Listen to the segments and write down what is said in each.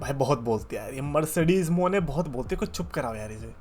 भाई बहुत बोलते हैं यार ये मर्सिडीज मोने, बहुत बोलते हैं, कुछ चुप कराओ यार इसे।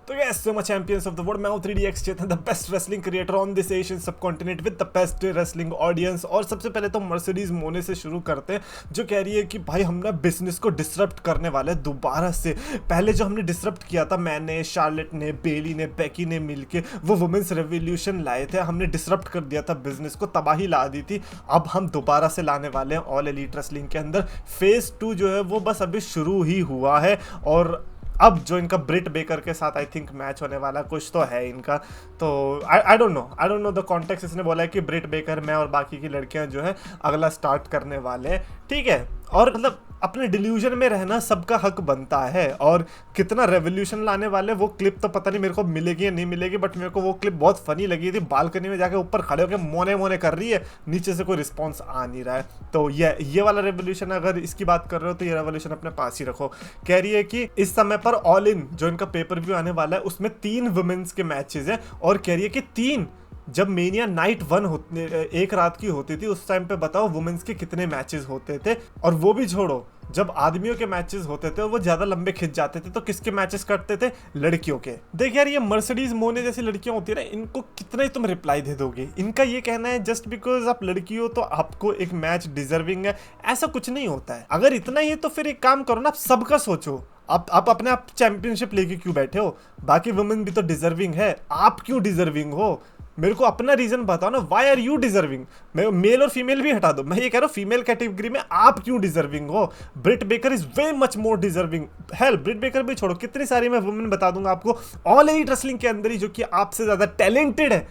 तो yes so much champions of the world, मैं हूं 3DX Chetan, the best wrestling creator on this Asian subcontinent with the best wrestling audience. और सबसे पहले तो मर्सिडीज मोने से शुरू करते हैं, जो कह रही है कि भाई हमने बिजनेस को डिसरप्ट करने वाले हैं दोबारा से। पहले जो हमने डिसरप्ट किया था, मैंने, शार्लेट ने, बेली ने, बेकी ने मिलके वो वुमेन्स रेवोल्यूशन लाए थे, हमने डिसरप्ट कर दिया था बिजनेस को, तबाही ला दी थी। अब हम दोबारा से लाने वाले हैं ऑल एलीट रेसलिंग के अंदर। फेज 2 जो है वो बस अभी शुरू ही हुआ है। और अब जो इनका ब्रिट बेकर के साथ आई थिंक मैच होने वाला कुछ तो है इनका, तो I don't know the context. इसने बोला है कि ब्रिट बेकर, मैं और बाकी की लड़कियां जो है अगला स्टार्ट करने वाले हैं, ठीक है। और मतलब अपने डिल्यूजन में रहना सबका हक बनता है। और कितना रेवोल्यूशन लाने वाले, वो क्लिप तो पता नहीं मेरे को मिलेगी या नहीं मिलेगी, बट मेरे को वो क्लिप बहुत फनी लगी थी। बालकनी में जाके ऊपर खड़े होकर मोने मोने कर रही है, नीचे से कोई रिस्पॉन्स आ नहीं रहा है। तो ये वाला रेवोल्यूशन, अगर इसकी बात कर रहे हो तो ये रेवोल्यूशन अपने पास ही रखो। कह रही है कि इस समय पर ऑल इन जो इनका पेपर व्यू आने वाला है उसमें 3 वुमेन्स के मैचेस हैं। और कह रही है कि 3, जब मेनिया नाइट 1 एक रात की होती थी, उस टाइम पे बताओ वुमेन्स के कितने मैचेस होते थे। और वो भी छोड़ो, जब आदमियों के मैचेस होते थे वो ज्यादा लंबे खिंच जाते थे, तो किसके मैचेस करते थे? लड़कियों के। देख यार, ये मर्सिडीज मोने जैसी लड़कियां होती है ना, इनको कितना ही तुम रिप्लाई दे दोगे। इनका ये कहना है जस्ट बिकॉज आप लड़की हो तो आपको एक मैच डिजर्विंग है, ऐसा कुछ नहीं होता है। अगर इतना ही है तो फिर एक काम करो ना, आप सबका सोचो। आप अपने आप चैंपियनशिप लेके क्यों बैठे हो? बाकी वुमेन भी तो डिजर्विंग है, आप क्यों डिजर्विंग हो? मेरे को अपना रीजन बताओ ना, वाई आर यू डिजर्विंग? मैं मेल और फीमेल भी हटा दो, मैं ये कह रहा हूँ फीमेल कैटेगरी में आप क्यों डिजर्विंग हो? Britt Baker is way much more deserving. Hell, Britt Baker भी छोड़ो, कितनी सारी मैं वुमेन बता दूंगा आपको ऑल एलीट रेसलिंग के अंदर ही जो कि आपसे ज्यादा टैलेंटेड है।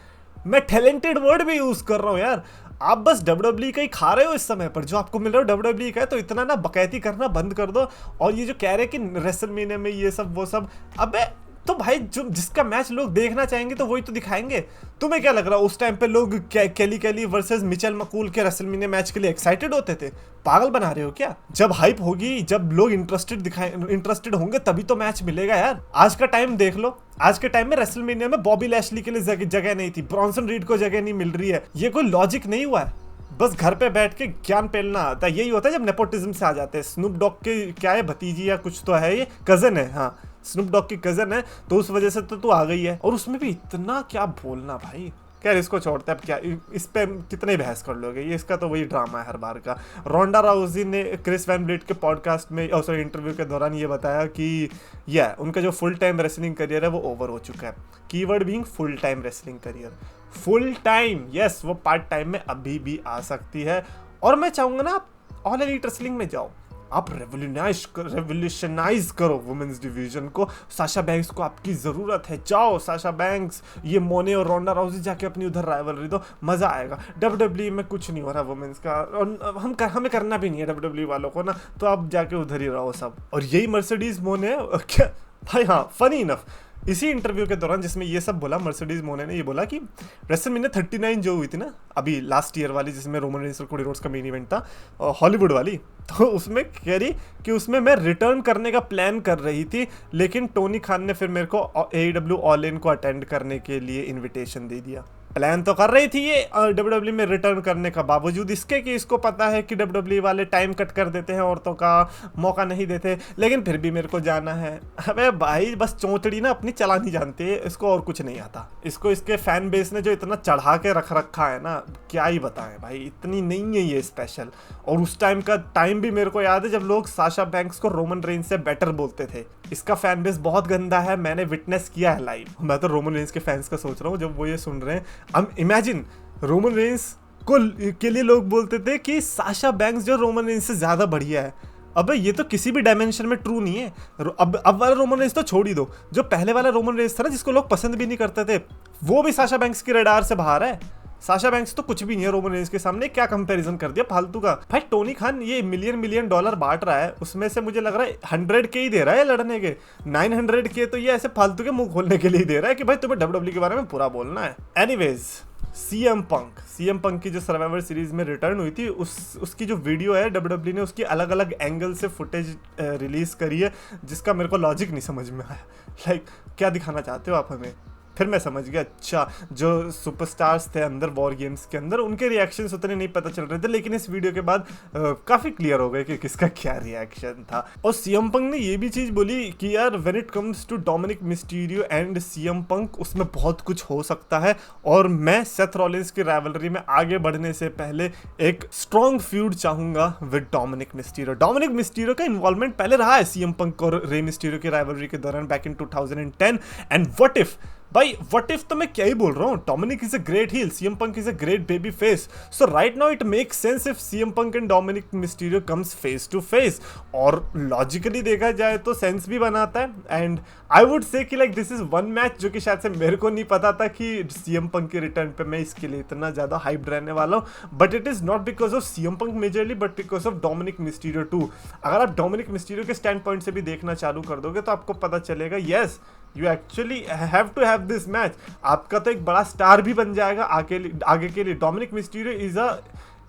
मैं टैलेंटेड वर्ड भी यूज कर रहा हूँ यार। आप बस WWE का ही खा रहे हो इस समय पर, जो आपको मिल रहा है WWE का है। तो इतना ना बकैती करना बंद कर दो। और ये जो कह रहे हैं कि रेसलमेनिया में ये सब वो सब, अबे तो भाई जो जिसका मैच लोग देखना चाहेंगे तो वही तो दिखाएंगे। तुम्हें क्या लग रहा है उस टाइम पे लोग केली केली वर्सेस मिचेल मकूल के रेसलमेनिया मैच के लिए एक्साइटेड होते थे? पागल बना रहे हो क्या? जब हाइप होगी, जब लोग इंटरेस्टेड होंगे तभी तो मैच मिलेगा यार। आज का टाइम देख लो, आज के टाइम में रेसलमेनिया में बॉबी लैशली के लिए जगह नहीं थी, ब्रॉन्सन रीड को जगह नहीं मिल रही है। ये कोई लॉजिक नहीं हुआ है, बस घर पे बैठ के ज्ञान पेलना आता है। यही होता है जब नेपोटिज्म से आ जाते हैं। स्नूप डॉग के क्या है, भतीजी या कुछ तो है, ये कजन है, हाँ स्नूप डॉग की कजन है, तो उस वजह से तो तू आ गई है। और उसमें भी इतना क्या बोलना भाई। खैर इसको छोड़ते हैं, अब क्या इस पे कितने बहस कर लोगे, ये इसका तो वही ड्रामा है हर बार का। रोंडा राउजी ने क्रिस वैन ब्लिट के पॉडकास्ट में सॉरी इंटरव्यू के दौरान ये बताया कि उनका जो फुल टाइम रेसलिंग करियर है वो ओवर हो चुका है। Keyword being full time wrestling career. Full time yes, वो पार्ट टाइम में अभी भी आ सकती है। और मैं चाहूंगा ना आप ऑल एलीट रेसलिंग में जाओ, आप रेवोल्यूशनाइज करो वुमेन्स डिवीजन को। साशा बैंक्स को आपकी जरूरत है, जाओ साशा बैंक्स, ये मोने और रोंडा राउजी जाके अपनी उधर राइवलरी दो, मजा आएगा। WWE में कुछ नहीं हो रहा वुमेन्स का, और हमें करना भी नहीं है WWE वालों को ना, तो आप जाके उधर ही रहो सब। और यही मर्सिडीज मोने क्या भाई, हाँ फनी इनफ, इसी इंटरव्यू के दौरान जिसमें ये सब बोला, मर्सिडीज मोने ने ये बोला कि रेसलमेनिया 39 जो हुई थी ना अभी लास्ट ईयर वाली, जिसमें रोमन रेंस और कोडी रोड्स का मेन इवेंट था, हॉलीवुड वाली, तो उसमें कह रही कि उसमें मैं रिटर्न करने का प्लान कर रही थी, लेकिन टोनी खान ने फिर मेरे को AEW ऑल इन को अटेंड करने के लिए इनविटेशन दे दिया। प्लान तो कर रही थी ये WWE में रिटर्न करने का, बावजूद इसके कि इसको पता है कि WWE वाले टाइम कट कर देते हैं, औरतों का मौका नहीं देते, लेकिन फिर भी मेरे को जाना है। अबे भाई बस चोंचड़ी ना अपनी चला नहीं जानते, इसको और कुछ नहीं आता। इसको इसके फैन बेस ने जो इतना चढ़ा के रख रखा है ना, क्या ही बताएं भाई, इतनी नहीं है ये स्पेशल। और उस टाइम का टाइम भी मेरे को याद है जब लोग साशा बैंक्स को रोमन रेंस से बेटर बोलते थे। इसका फैन बेस बहुत गंदा है, मैंने विटनेस किया है लाइव। मैं तो रोमन रेंस के फैंस का सोच रहा हूँ जब वो ये सुन रहे हैं। अब इमेजिन रोमन रेंस के लिए लोग बोलते थे कि साशा बैंक्स जो रोमन रेंस से ज्यादा बढ़िया है। अबे ये तो किसी भी डायमेंशन में ट्रू नहीं है। अब वाला रोमन रेंस तो छोड़ ही दो, जो पहले वाला रोमन रेंस था ना जिसको लोग पसंद भी नहीं करते थे, वो भी साशा बैंक्स के रडार से बाहर है। साशा बैंक्स तो कुछ भी नहीं है रोमन रेंस के सामने, क्या कंपैरिजन कर दिया फालतू का। भाई टोनी खान ये मिलियन डॉलर बांट रहा है, उसमें से मुझे लग रहा है 100K ही दे रहा है लड़ने के, 900K तो ये ऐसे फालतू के मुंह खोलने के लिए दे रहा है कि भाई तुम्हें WWE के बारे में पूरा बोलना है। एनीवेज, सीएम पंक की जो सर्वाइवर सीरीज में रिटर्न हुई थी, उसकी जो वीडियो है WWE ने उसकी अलग अलग एंगल से फुटेज रिलीज करी है, जिसका मेरे को लॉजिक नहीं समझ में आया। लाइक क्या दिखाना चाहते हो आप हमें? फिर मैं समझ गया, अच्छा जो सुपरस्टार्स थे अंदर वॉर गेम्स के अंदर उनके रिएक्शंस उतने नहीं पता चल रहे थे, लेकिन इस वीडियो के बाद काफी क्लियर हो गए कि किसका क्या रिएक्शन था। और सीएम पंक ने ये भी चीज बोली कि यार when it comes to Dominik Mysterio and CM Punk, उसमें बहुत कुछ हो सकता है और मैं सेथ रॉलिंस की राइवलरी में आगे बढ़ने से पहले एक स्ट्रॉन्ग फ्यूड चाहूंगा with Dominik Mysterio. Dominik Mysterio का इन्वॉल्वमेंट पहले रहा है सीएम पंक और रे मिस्टीरियो की राइवलरी के दौरान back in 2010, and what if भाई, व्हाट इफ तो मैं क्या ही बोल रहा हूँ, Dominik is a great heel, CM Punk is a great baby face, so right now it makes sense if CM Punk and Dominik Mysterio comes face to face. और logically देखा जाए तो सेंस भी बनाता है, एंड आई वुड से कि like this is one match जो कि शायद से मेरे को नहीं पता था कि सीएम पंक के रिटर्न पे मैं इसके लिए इतना ज्यादा हाइप्ड रहने वाला हूँ, but it is not because of CM Punk majorly but because of Dominik Mysterio too. अगर आप डोमिनिक मिस्टीरियो के स्टैंड पॉइंट से भी देखना चालू कर दोगे तो आपको पता चलेगा yes you actually have to have this match. आपका तो एक बड़ा स्टार भी बन जाएगा आगे के लिए। Dominik Mysterio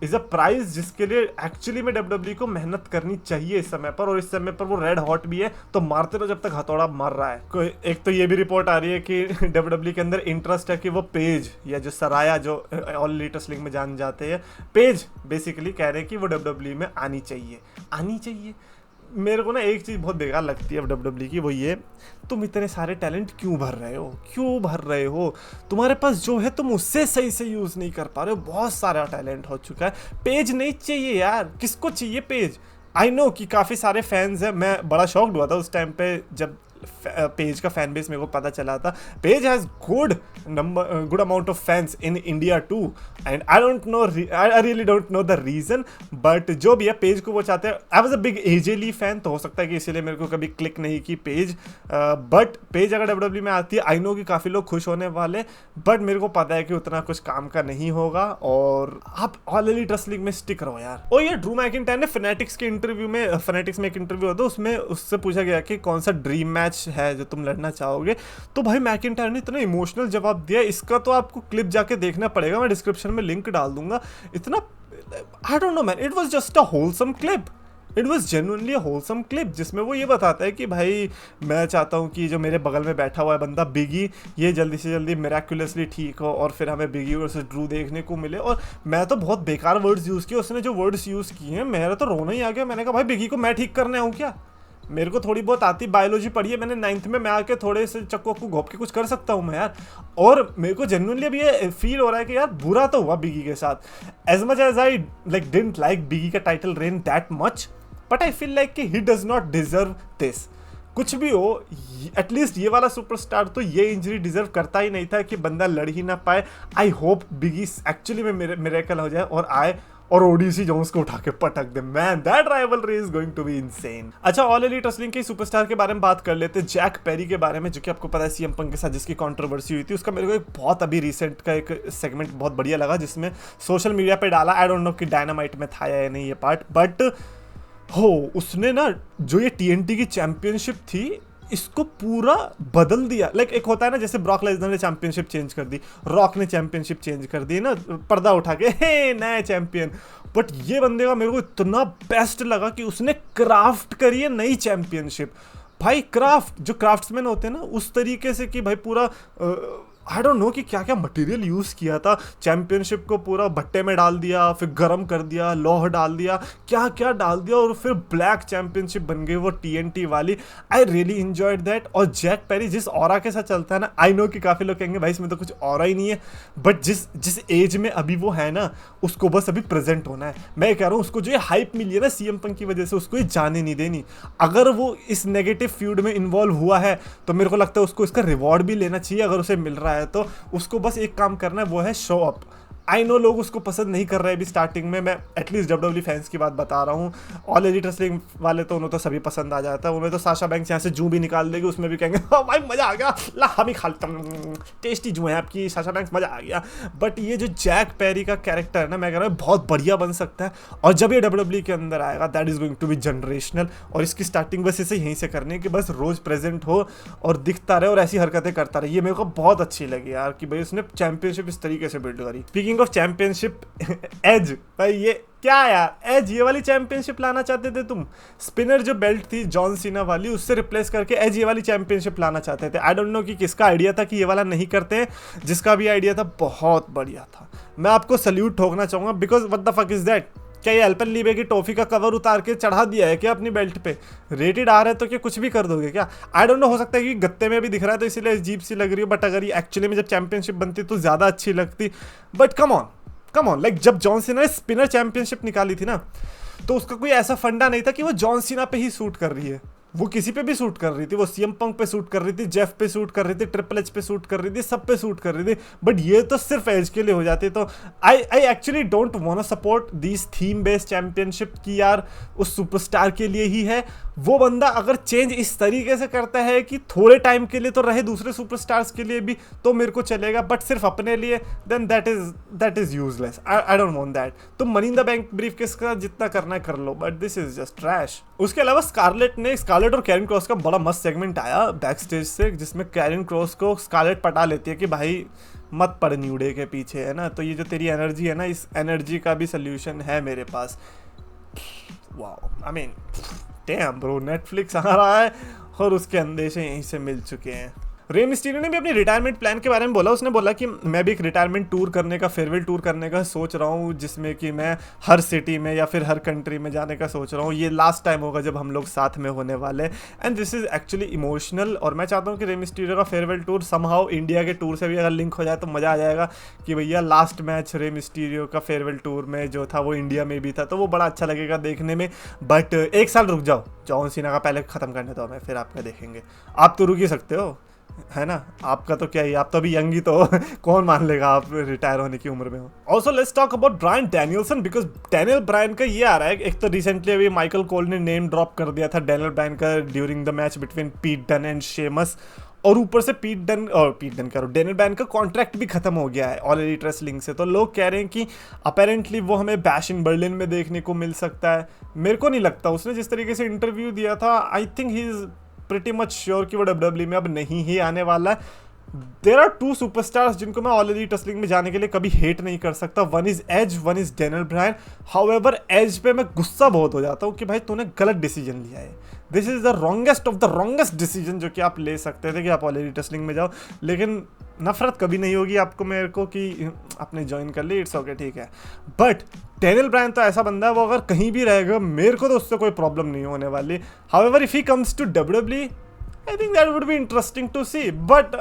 is a prize जिसके लिए एक्चुअली में डब्ल्यूडब्ल्यूई को मेहनत करनी चाहिए इस समय पर, और इस समय पर वो रेड हॉट भी है, तो मारते रहो जब तक हथौड़ा मार रहा है। एक तो ये भी रिपोर्ट आ रही है कि डब्ल्यूडब्ल्यूई के अंदर इंटरेस्ट है कि वो पेज या जो सराया जो ऑल एलीट रेसलिंग में जान जाते हैं, पेज बेसिकली कह रहे हैं कि वो डब्ल्यूडब्ल्यूई में आनी चाहिए। मेरे को ना एक चीज़ बहुत बेकार लगती है डब्ल्यूडब्ल्यूई की, वो ये, तुम इतने सारे टैलेंट क्यों भर रहे हो? तुम्हारे पास जो है तुम उससे सही से यूज़ नहीं कर पा रहे हो। बहुत सारा टैलेंट हो चुका है, पेज नहीं चाहिए यार। किसको चाहिए पेज? आई नो कि काफ़ी सारे फैंस हैं, मैं बड़ा शॉक्ड हुआ था उस टाइम पे जब पेज का फैन बेस मेरे को पता चला था। Paige has good amount of fans in India too, and I really don't know the reason, but जो भी है पेज को वो चाहते हैं। I was a big AJ Lee fan, तो हो सकता है कि इसीलिए मेरे को कभी क्लिक नहीं की पेज, बट पेज अगर डब्ल्यूडब्ल्यूई में आती है आई नो कि काफ़ी लोग खुश होने वाले, बट मेरे को पता है कि उतना कुछ काम का नहीं होगा, और आप ऑल एलीट रेसलिंग में स्टिक रहो यार। और ये ड्रू मैकिंटायर ने फैनेटिक्स में एक इंटरव्यू होता है, उसमें उससे पूछा गया कि कौन सा ड्रीम मैच है जो तुम लड़ना चाहोगे, तो भाई मैकिंटायर ने इतना इमोशनल जवाब दिया, इसका तो आपको क्लिप जाके देखना पड़ेगा, मैं डिस्क्रिप्शन में लिंक डाल दूंगा। इतना I don't know man, it was just a wholesome clip, it was genuinely a wholesome clip, जिसमें वो ये बताता है कि भाई मैं चाहता हूँ कि जो मेरे बगल में बैठा हुआ है बंदा बिगी, ये जल्दी से जल्दी मिराक्युलसली ठीक हो और फिर हमें बिगी वर्सेस ड्रू देखने को मिले। और मैं तो बहुत बेकार वर्ड्स यूज़ किए, उसने जो वर्ड्स यूज़ किए हैं मेरा तो रोना ही आ गया। मैंने कहा भाई बिगी को मैं ठीक करने आऊँ क्या? मेरे को थोड़ी बहुत आती बायोलॉजी पढ़ी है मैंने 9th में, मैं आके थोड़े से चक्कों को घोप के कुछ कर सकता हूँ मैं यार। और मेरे को जेन्युइनली अभी ये फील हो रहा है कि यार बुरा तो हुआ बिगी के साथ, as much as I like didn't like Biggie का title reign that much, but I feel like कि he does not deserve this. कुछ भी हो, एटलीस्ट ये वाला सुपरस्टार तो ये इंजरी डिजर्व करता ही नहीं था कि बंदा लड़ ही ना पाए। आई होप बिगी एक्चुअली में मिरेकल हो जाए और आए और ओडीसी जोन्स को उठा के पटक दे। Man that rivalry is going to be insane. अच्छा, ऑल एलीट रेसलिंग के सुपरस्टार के बारे में बात कर लेते हैं, जैक पेरी के बारे में, जो कि आपको पता है सीएम पंक के साथ जिसकी कंट्रोवर्सी हुई थी। उसका मेरे को एक बहुत अभी रिसेंट का एक सेगमेंट बहुत बढ़िया लगा, जिसमें सोशल मीडिया पे डाला, आई डोंट नो कि डायनामाइट में था या नहीं ये पार्ट, बट हो उसने ना जो ये टीएनटी की चैंपियनशिप थी इसको पूरा बदल दिया। लाइक एक होता है ना, जैसे ब्रॉक लेसनर ने चैंपियनशिप चेंज कर दी, रॉक ने चैंपियनशिप चेंज कर दी ना, पर्दा उठा के हे नए चैंपियन। बट ये बंदे का मेरे को इतना बेस्ट लगा कि उसने क्राफ्ट करी है नई चैंपियनशिप। भाई क्राफ्ट, जो क्राफ्ट्समैन होते हैं ना उस तरीके से कि भाई पूरा आई डोंट नो कि क्या क्या मटेरियल यूज़ किया था, चैंपियनशिप को पूरा भट्टे में डाल दिया, फिर गर्म कर दिया, लोह डाल दिया, क्या क्या डाल दिया, और फिर ब्लैक चैंपियनशिप बन गई वो टीएनटी वाली। I really enjoyed that. और जैक पेरी जिस ऑरा के साथ चलता है ना, आई नो कि काफ़ी लोग कहेंगे भाई इसमें तो कुछ ऑरा ही नहीं है, बट जिस एज में अभी वो है ना, उसको बस अभी प्रेजेंट होना है। मैं कह रहा हूँ उसको जो ये हाइप मिली है ना सीएम पंक की वजह से, उसको ये जाने नहीं देनी। अगर वो इस नेगेटिव फ्यूड में इन्वॉल्व हुआ है तो मेरे को लगता है उसको इसका रिवॉर्ड भी लेना चाहिए। अगर उसे मिल रहा है तो उसको बस एक काम करना है, वो है शो अप। आई नो लोग उसको पसंद नहीं कर रहे हैं अभी स्टार्टिंग में, मैं एटलीस्ट डब्ल्यूडब्ल्यूई फैंस की बात बता रहा हूँ। ऑल एलीट रेसलिंग वाले तो उन्हें तो सभी पसंद आ जाता है, उन्हें तो साशा बैंक्स यहाँ से जू भी निकाल देगी, उसमें भी कहेंगे भाई मजा आ गया, ला हम ही खाते टेस्टी जू है आपकी साशा बैंक्स, मजा आ गया। बट ये जो जैक पेरी का कैरेक्टर है ना, मैं कह रहा हूँ बहुत बढ़िया बन सकता है, और जब ये डब्ल्यूडब्ल्यूई के अंदर आएगा that is going to be generational. और इसकी स्टार्टिंग बस इसे यहीं से करनी है कि बस रोज प्रेजेंट हो और दिखता रहे और ऐसी हरकतें करता रहे। ये मेरे को बहुत अच्छी लगी यार कि भाई उसने चैंपियनशिप इस तरीके से बिल्ड करी। स्पीकिंग ऑफ चैंपियनशिप, एज भाई ये क्या यार एज ये वाली चैंपियनशिप लाना चाहते थे तुम? स्पिनर जो बेल्ट थी जॉन सीना वाली उससे रिप्लेस करके एज ये वाली चैंपियनशिप लाना चाहते थे। आई डोंट नो कि किसका आइडिया था कि ये वाला नहीं करते हैं, जिसका भी आइडिया था बहुत बढ़िया था। मैं आपको सल्यूट ठोकना चाहूँगा because what the fuck is that? क्या ये एल्पेनलीबे की टॉफी का कवर उतार के चढ़ा दिया है क्या अपनी बेल्ट पे? रेटेड आ रहा है तो क्या कुछ भी कर दोगे क्या? आई डोंट नो, हो सकता है कि गत्ते में भी दिख रहा है तो इसीलिए अजीब सी लग रही है, बट अगर ये एक्चुअली में जब चैंपियनशिप बनती तो ज़्यादा अच्छी लगती। बट कम ऑन लाइक जब जॉन सीना ने स्पिनर चैंपियनशिप निकाली थी ना, तो उसका कोई ऐसा फंडा नहीं था कि वो जॉन सीना पे ही सूट कर रही है। वो किसी पे भी सूट कर रही थी, वो सीएम पंक पे सूट कर रही थी, जेफ पे सूट कर रही थी, ट्रिपल एच पे सूट कर रही थी, सब पे सूट कर रही थी। बट ये तो सिर्फ एज के लिए हो जाती। तो I actually don't want to support this theme based championship की यार उस सुपरस्टार के लिए ही है। वो बंदा अगर चेंज इस तरीके से करता है कि थोड़े टाइम के लिए तो रहे दूसरे सुपरस्टार्स के लिए भी, तो मेरे को चलेगा, बट सिर्फ अपने लिए then that is useless. I don't want that. तुम Money in the Bank briefcase का जितना करना है कर लो, but this is just trash. उसके अलावा स्कारलेट और कैरन क्रॉस का बड़ा मस्त सेगमेंट आया बैक स्टेज से, जिसमें कैरन क्रॉस को स्कारलेट पटा लेती है कि भाई मत पड़ न्यू डे के पीछे, है ना, तो ये जो तेरी एनर्जी है ना, इस एनर्जी का भी सोल्यूशन है मेरे पास। Wow, I mean damn bro, Netflix आ रहा है और उसके अंदेशे यहीं से मिल चुके हैं। रे मिस्टीरियो ने भी अपनी रिटायरमेंट प्लान के बारे में बोला। उसने बोला कि मैं भी एक रिटायरमेंट टूर करने का, फेयरवेल टूर करने का सोच रहा हूँ, जिसमें कि मैं हर सिटी में या फिर हर कंट्री में जाने का सोच रहा हूँ। ये लास्ट टाइम होगा जब हम लोग साथ में होने वाले, and this is actually emotional. और मैं चाहता हूँ कि रे मिस्टीरियो का फेयरवेल टूर समहाउ इंडिया के टूर से भी अगर लिंक हो जाए तो मज़ा आ जाएगा कि भैया लास्ट मैच रे मिस्टीरियो का फेयरवेल टूर में जो था वो इंडिया में भी था, तो वो बड़ा अच्छा लगेगा देखने में। बट एक साल रुक जाओ, जॉन सीना का पहले ख़त्म करने दो हमें, फिर आपका देखेंगे। आप तो रुक ही सकते हो, है ना, आपका तो क्या ही, आप तो अभी यंग ही तो कौन मान लेगा आप रिटायर होने की उम्र में हो। Also let's talk about Bryan Danielson, because Daniel Bryan का ये आ रहा है, एक तो रिसेंटली अभी माइकल कोल ने नेम ड्रॉप कर दिया था डैनियल ब्रायन का ड्यूरिंग द मैच बिटवीन पीट डन एंड शेमस, और ऊपर से डैनियल ब्रायन का कॉन्ट्रैक्ट भी खत्म हो गया है ऑल एलीट रेसलिंग से। तो लोग कह रहे हैं कि अपेरेंटली वो हमें बैश इन बर्लिन में देखने को मिल सकता है। मेरे को नहीं लगता, उसने जिस तरीके से इंटरव्यू दिया था, I think he is pretty much sure कि वो डब्ल्यूडब्ल्यूई में अब नहीं ही आने वाला है। देयर आर टू सुपरस्टार्स जिनको मैं ऑल एलीट रेसलिंग में जाने के लिए कभी हेट नहीं कर सकता, one is Edge, one is Daniel Bryan. However Edge पे मैं गुस्सा बहुत हो जाता हूँ कि भाई तूने गलत डिसीजन लिया है। This is the wrongest of the wrongest decision जो कि आप ले सकते थे कि आप ऑल एलीट रेसलिंग में जाओ। लेकिन नफरत कभी नहीं होगी आपको मेरे को कि आपने ज्वाइन कर ली, इट्स ओके, ठीक है। बट डैनियल ब्रायन तो ऐसा बंदा है, वो अगर कहीं भी रहेगा मेरे को तो उससे कोई प्रॉब्लम नहीं होने वाली। However if he comes to WWE, I think that would be interesting to see, but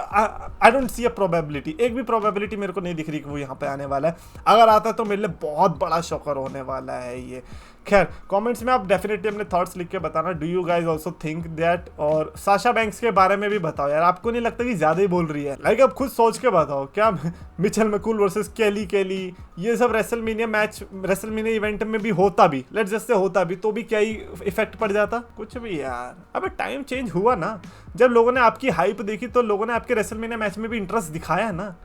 I don't see a probability। एक भी probability मेरे को नहीं दिख रही कि वो यहाँ पे आने वाला है। अगर आता है तो मेरे लिए बहुत बड़ा शॉकर होने वाला है ये। खैर, कमेंट्स में आप डेफिनेटली अपने थॉट्स लिख के बताना, do you guys also think that. और साशा बैंक्स के बारे में भी बताओ यार, आपको नहीं लगता कि ज़्यादा ही बोल रही है? लाइक अब खुद सोच के बताओ, क्या मिचेल मैकूल वर्सेस केली ये सब रेसलमेनिया मैच, रेसलमेनिया इवेंट में भी होता भी, लेट्स जस्ट से होता भी, तो भी क्या ही इफेक्ट पड़ जाता? कुछ भी यार। अबे टाइम चेंज हुआ ना, जब लोगों ने आपकी हाइप देखी तो लोगों ने आपके रेसलमेनिया मैच में भी इंटरेस्ट दिखाया ना।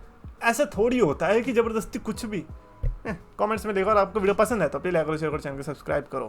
ऐसा थोड़ी होता है कि जबरदस्ती कुछ भी। कमेंट्स में देखो, और आपको वीडियो पसंद है तो प्लीज लाइक करो, शेयर करो, चैनल को सब्सक्राइब करो।